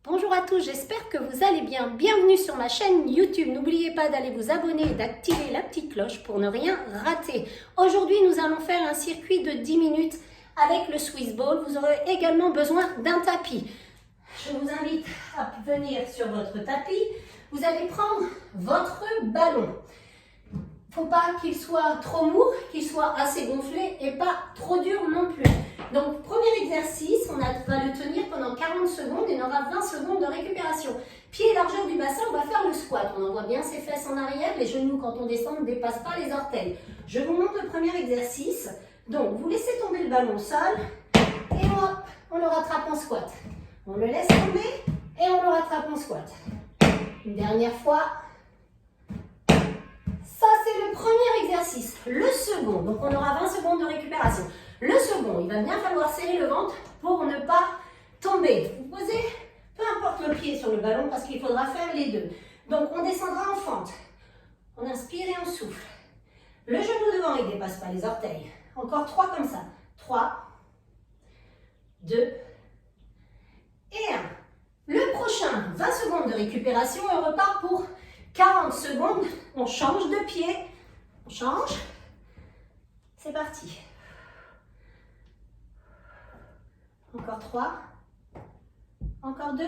Bonjour à tous, j'espère que vous allez bien. Bienvenue sur ma chaîne YouTube. N'oubliez pas d'aller vous abonner et d'activer la petite cloche pour ne rien rater. Aujourd'hui, nous allons faire un circuit de 10 minutes avec le Swiss Ball. Vous aurez également besoin d'un tapis. Je vous invite à venir sur votre tapis. Vous allez prendre votre ballon. Il ne faut pas qu'il soit trop mou, qu'il soit assez gonflé et pas trop dur non plus. Donc, premier exercice, on va le tenir pendant 40 secondes et on aura 20 secondes de récupération. Pied et largeur du bassin, on va faire le squat. On envoie bien ses fesses en arrière, les genoux quand on descend ne dépassent pas les orteils. Je vous montre le premier exercice. Donc, vous laissez tomber le ballon au sol et hop, on le rattrape en squat. On le laisse tomber et on le rattrape en squat. Une dernière fois. Ça, c'est le premier exercice. Le second, donc on aura 20 secondes de récupération. Le second, il va bien falloir serrer le ventre pour ne pas tomber. Vous posez peu importe le pied sur le ballon parce qu'il faudra faire les deux. Donc, on descendra en fente. On inspire et on souffle. Le genou devant, il ne dépasse pas les orteils. Encore 3 comme ça. 3, 2 et 1. Le prochain, 20 secondes de récupération et on repart pour 40 secondes. On change de pied. On change. C'est parti. Encore 3. Encore 2.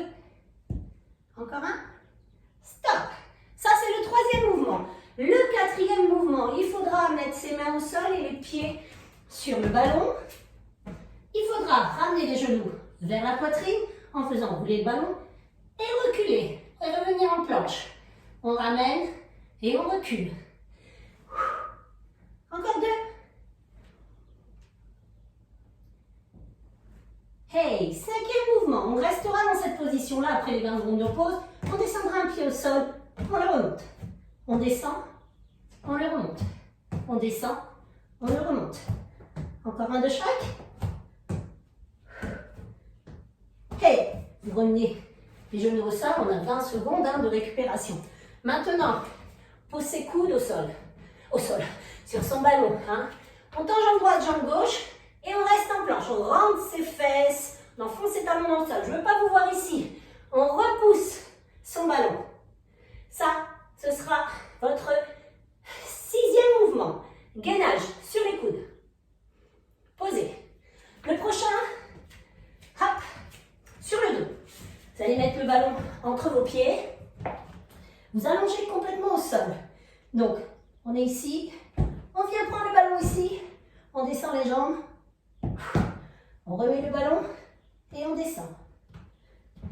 Encore 1. Stop. Ça, c'est le troisième mouvement. Le quatrième mouvement, il faudra mettre ses mains au sol et les pieds sur le ballon. Il faudra ramener les genoux vers la poitrine en faisant rouler le ballon et reculer. Et revenir en planche. On ramène et on recule. Encore 2. Hey, cinquième mouvement. On restera dans cette position-là après les 20 secondes de pause. On descendra un pied au sol, on le remonte. On descend, on le remonte. On descend, on le remonte. Encore un de chaque. Hey, vous remenez les genoux au sol, on a 20 secondes de récupération. Maintenant, pose ses coudes au sol, sur son ballon. On tend jambe droite, jambe gauche. Et on reste en planche, on rentre ses fesses, on enfonce ses talons dans le sol. Je ne veux pas vous voir ici. On repousse son ballon. Ça, ce sera votre 6e mouvement. Gainage sur les coudes. Posez. Le prochain, hop, sur le dos. Vous allez mettre le ballon entre vos pieds. Vous allongez complètement au sol. Donc, on est ici. On vient prendre le ballon ici. On descend les jambes. On remet le ballon et on descend.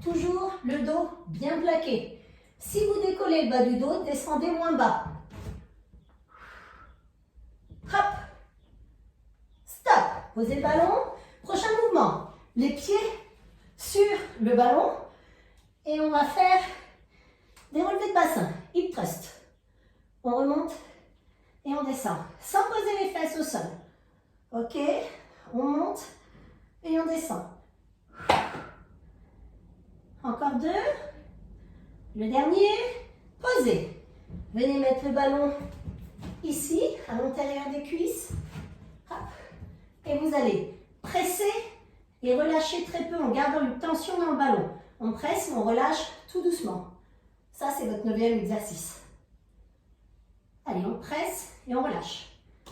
Toujours le dos bien plaqué. Si vous décollez le bas du dos, descendez moins bas. Hop. Stop. Posez le ballon. Prochain mouvement. Les pieds sur le ballon. Et on va faire des relevés de bassin. Hip thrust. On remonte et on descend. Sans poser les fesses au sol. Ok. On monte et on descend. Encore 2. Le dernier, posez. Venez mettre le ballon ici, à l'intérieur des cuisses. Hop. Et vous allez presser et relâcher très peu en gardant une tension dans le ballon. On presse, on relâche tout doucement. Ça, c'est votre 9e exercice. Allez, on presse et on relâche.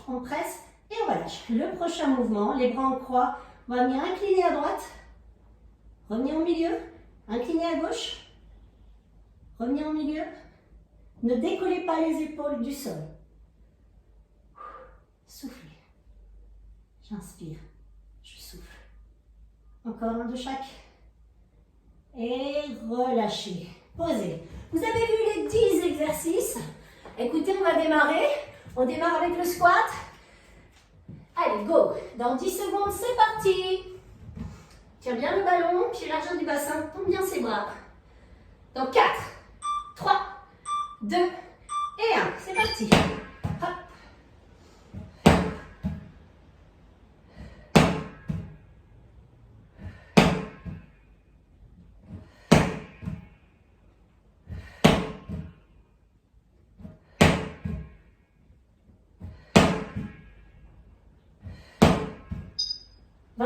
On presse et on relâche. Le prochain mouvement, les bras en croix. On va venir incliner à droite. Revenir au milieu. Incliner à gauche. Revenir au milieu. Ne décollez pas les épaules du sol. Soufflez. J'inspire. Je souffle. Encore un de chaque. Et relâchez. Posez. Vous avez vu les 10 exercices. Écoutez, on va démarrer. On démarre avec le squat. Allez, go. Dans 10 secondes, c'est parti. Tiens bien le ballon, pied largeur du bassin, tombe bien ses bras. Dans 4, 3, 2 et 1. C'est parti. Hop.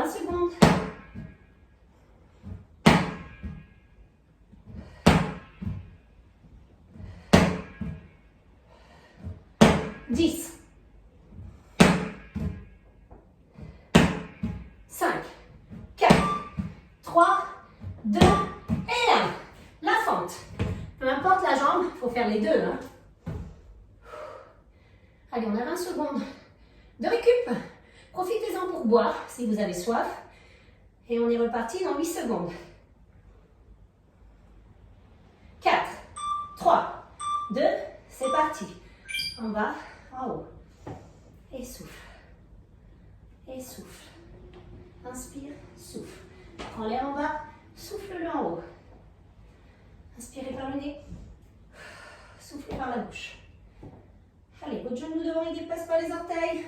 Secondes. 10, 5, 4, 3, 2 et 1. La fente. Peu importe la jambe, il faut faire les deux. Hein. Allez, on a 20 secondes de récup. Profitez-en pour boire si vous avez soif. Et on est reparti dans 8 secondes. 4, 3, 2, c'est parti. En bas, en haut. Et souffle. Et souffle. Inspire, souffle. Prends l'air en bas, souffle-le en haut. Inspirez par le nez. Soufflez par la bouche. Allez, votre genou devant, il ne dépasse pas les orteils.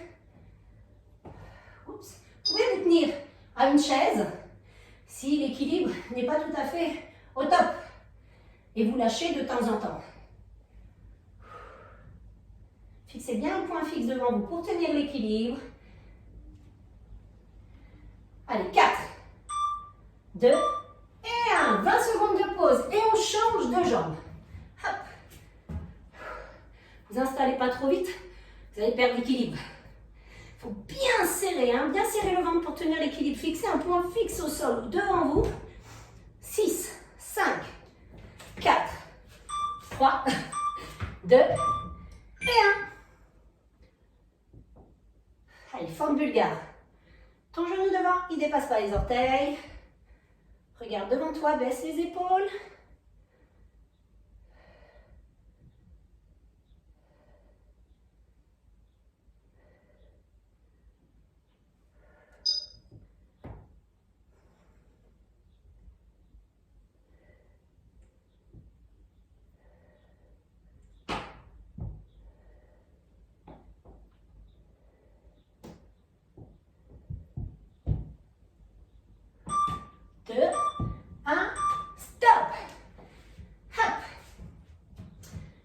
Oups. Vous pouvez vous tenir à une chaise si l'équilibre n'est pas tout à fait au top. Et vous lâchez de temps en temps. Fixez bien un point fixe devant vous pour tenir l'équilibre. Allez, 4, 2 et 1. 20 secondes de pause et on change de jambe. Hop. Vous installez pas trop vite, vous allez perdre l'équilibre. Il faut bien serrer, hein, bien serrer le ventre pour tenir l'équilibre. Fixez un point fixe au sol devant vous. 6, 5, 4, 3, 2 et 1. Allez, forme bulgare. Ton genou devant, il ne dépasse pas les orteils. Regarde devant toi, baisse les épaules.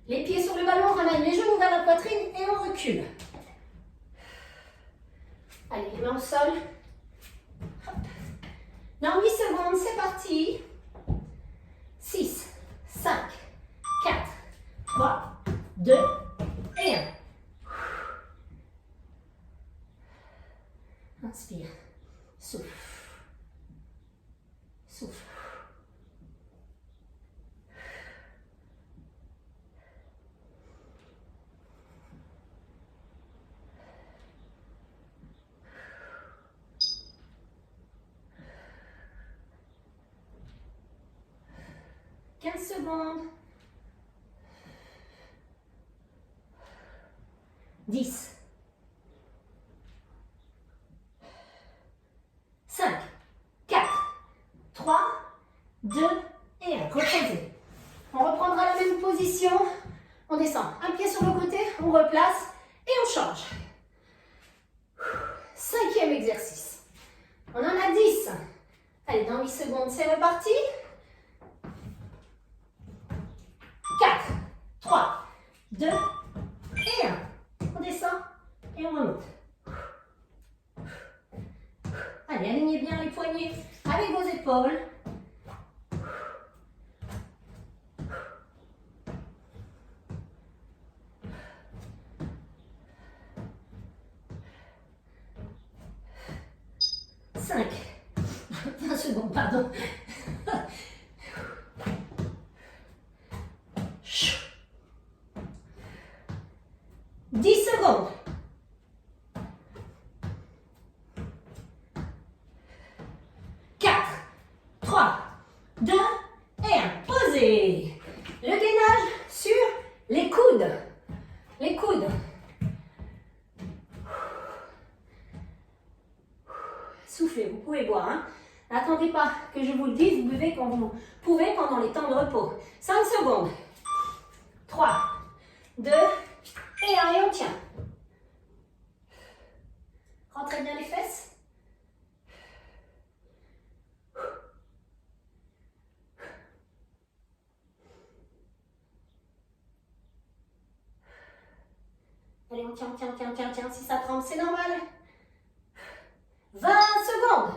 Les pieds sur le ballon, on ramène les genoux vers la poitrine et on recule. Allez, les mains au sol. Hop. Dans 8 secondes, c'est parti. 6, 5, 4, 3, 2 et 1. Inspire. Souffle. Souffle. Secondes. 10, 5, 4, 3, 2 et 1. Reposez. On reprendra la même position. On descend. Un pied sur le côté, on replace et on change. 5e exercice. On en a 10. Allez, dans 8 secondes, c'est reparti. 4, 3, 2 et 1. On descend et on remonte. Allez, alignez bien les poignets avec vos épaules. Cinq. 20 secondes, pardon. 10 secondes. 4, 3, 2 et 1. Posez. Le gainage sur les coudes. Les coudes. Soufflez, vous pouvez boire. Hein. N'attendez pas que je vous le dise, vous buvez quand vous pouvez pendant les temps de repos. 5 secondes. 3, 2 et 1 et on tient. Rentrez bien les fesses. Allez, on tient, on tient, on tient, on tient, on tient. Si ça tremble, c'est normal. 20 secondes.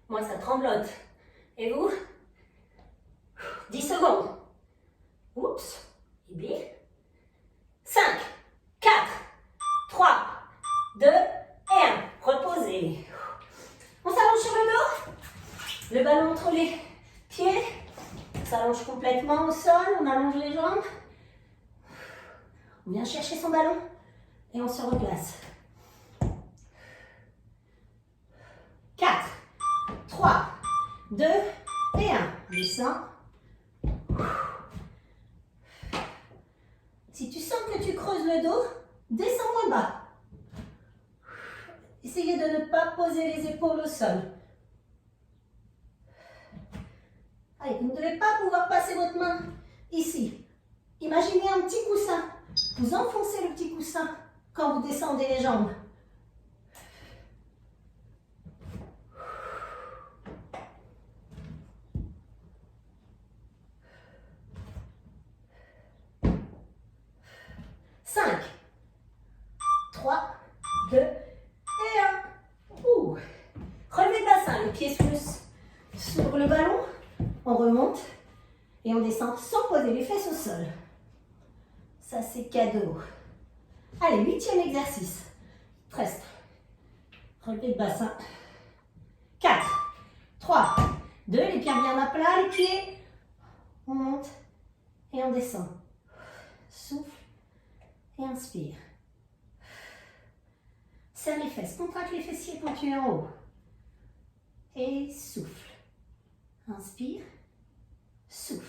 Moi, ça tremblote. Et vous? 10 secondes. Oups. Et bien. 5, 4, 3, 2 et 1. Reposez. On s'allonge sur le dos. Le ballon entre les pieds. On s'allonge complètement au sol. On allonge les jambes. On vient chercher son ballon et on se replace. 4, 3, 2 et 1. Descends. Si tu sens que tu creuses le dos, descends moins bas. Essayez de ne pas poser les épaules au sol. Allez, vous ne devez pas pouvoir passer votre main ici. Imaginez un petit coussin. Vous enfoncez le petit coussin quand vous descendez les jambes. Cinq, 3, 2 et 1. Relevez le bassin, les pieds sur le ballon. On remonte et on descend sans poser les fesses au sol. Ça, c'est cadeau. Allez, 8e exercice. Il te reste. Relevez le bassin. 4, 3, 2, les pieds bien à plat, les pieds. On monte et on descend. Souffle et inspire. Serre les fesses, contracte les fessiers quand tu es en haut. Et souffle. Inspire, souffle.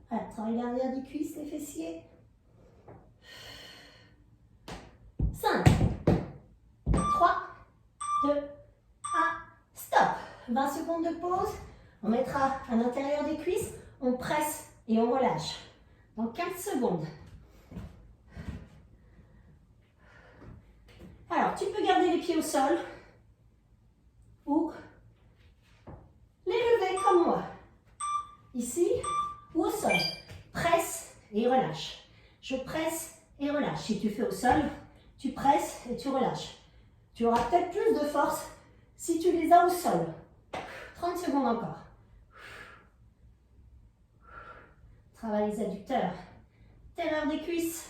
Voilà, travaille l'arrière du cuisse, les fessiers. 5, 3, 2, 1, stop. 20 secondes de pause. On mettra à l'intérieur des cuisses, on presse et on relâche. Dans 15 secondes. Alors, tu peux garder les pieds au sol ou les lever comme moi. Ici ou au sol. Presse et relâche. Je presse et relâche. Si tu fais au sol, tu presses et tu relâches. Tu auras peut-être plus de force si tu les as au sol. 30 secondes encore. Travaille les adducteurs. Terreur des cuisses.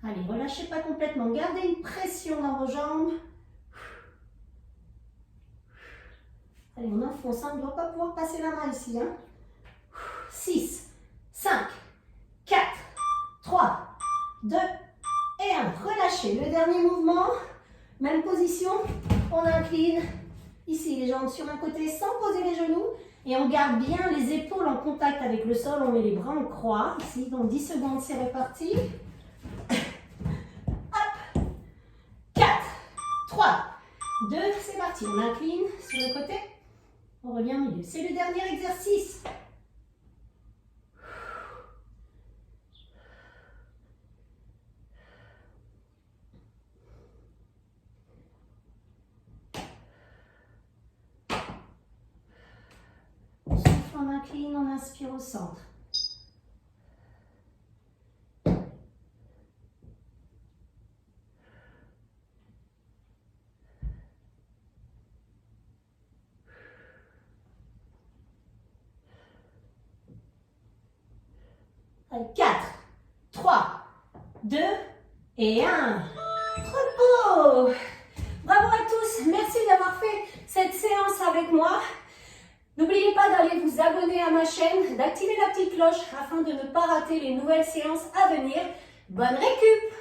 Allez, relâchez pas complètement. Gardez une pression dans vos jambes. Allez, on enfonce. On ne doit pas pouvoir passer la main ici. 6, 5, 4, 3, 2 et 1. Relâchez. Le dernier mouvement. Même position. On incline. Ici, les jambes sur un côté sans poser les genoux. Et on garde bien les épaules en contact avec le sol. On met les bras en croix. Ici, dans 10 secondes, c'est reparti. Hop. 4, 3, 2, c'est parti. On incline sur le côté. On revient au milieu. C'est le dernier exercice. On souffle, on incline, on inspire au centre. Allez, 4, 3, 2 et 1. Repos. Bravo à tous. Merci d'avoir fait cette séance avec moi. N'oubliez pas d'aller vous abonner à ma chaîne, d'activer la petite cloche afin de ne pas rater les nouvelles séances à venir. Bonne récup!